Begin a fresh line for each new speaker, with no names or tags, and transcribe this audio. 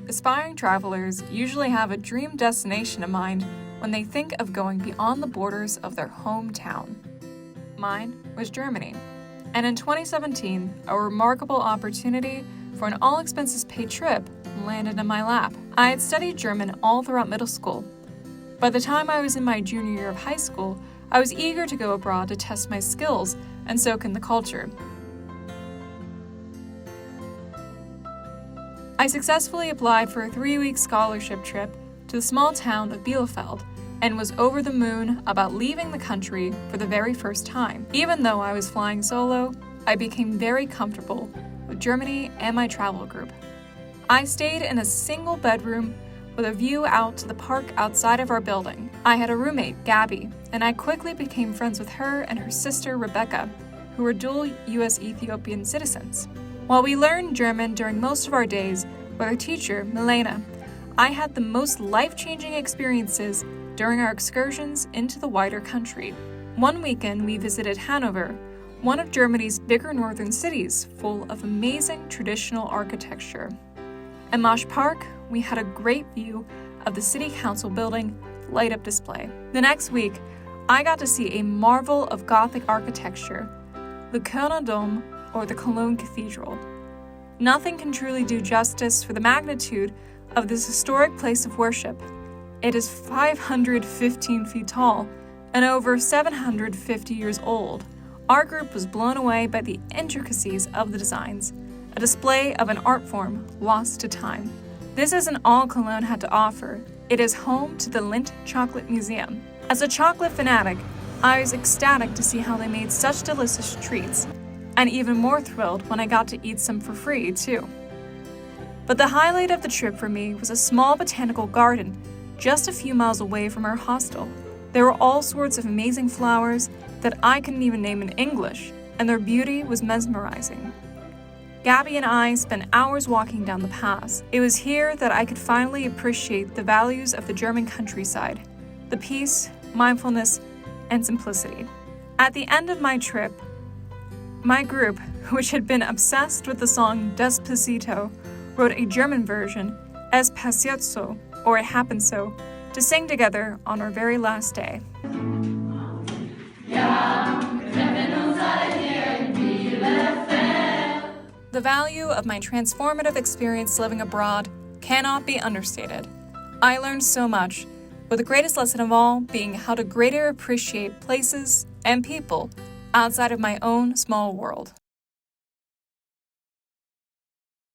Aspiring travelers usually have a dream destination in mind when they think of going beyond the borders of their hometown. Mine was Germany. And in 2017, a remarkable opportunity for an all-expenses-paid trip landed in my lap. I had studied German all throughout middle school. By the time I was in my junior year of high school, I was eager to go abroad to test my skills and soak in the culture. I successfully applied for a 3-week scholarship trip to the small town of Bielefeld and was over the moon about leaving the country for the very first time. Even though I was flying solo, I became very comfortable with Germany and my travel group. I stayed in a single bedroom with a view out to the park outside of our building. I had a roommate, Gabby, and I quickly became friends with her and her sister, Rebecca, who were dual US-Ethiopian citizens. While we learned German during most of our days with our teacher, Milena, I had the most life-changing experiences during our excursions into the wider country. One weekend, we visited Hanover, one of Germany's bigger northern cities full of amazing traditional architecture. At Mosch Park, we had a great view of the city council building light-up display. The next week, I got to see a marvel of Gothic architecture, the Kölner Dom, or the Cologne Cathedral. Nothing can truly do justice for the magnitude of this historic place of worship. It is 515 feet tall and over 750 years old. Our group was blown away by the intricacies of the designs, a display of an art form lost to time. This isn't all Cologne had to offer. It is home to the Lindt Chocolate Museum. As a chocolate fanatic, I was ecstatic to see how they made such delicious treats, and even more thrilled when I got to eat some for free, too. But the highlight of the trip for me was a small botanical garden just a few miles away from our hostel. There were all sorts of amazing flowers that I couldn't even name in English, and their beauty was mesmerizing. Gabby and I spent hours walking down the paths. It was here that I could finally appreciate the values of the German countryside, the peace, mindfulness, and simplicity. At the end of my trip, my group, which had been obsessed with the song Despacito, wrote a German version, Es passiert so, or It Happened So, to sing together on our very last day. The value of my transformative experience living abroad cannot be understated. I learned so much, with the greatest lesson of all being how to greater appreciate places and people outside of my own small world.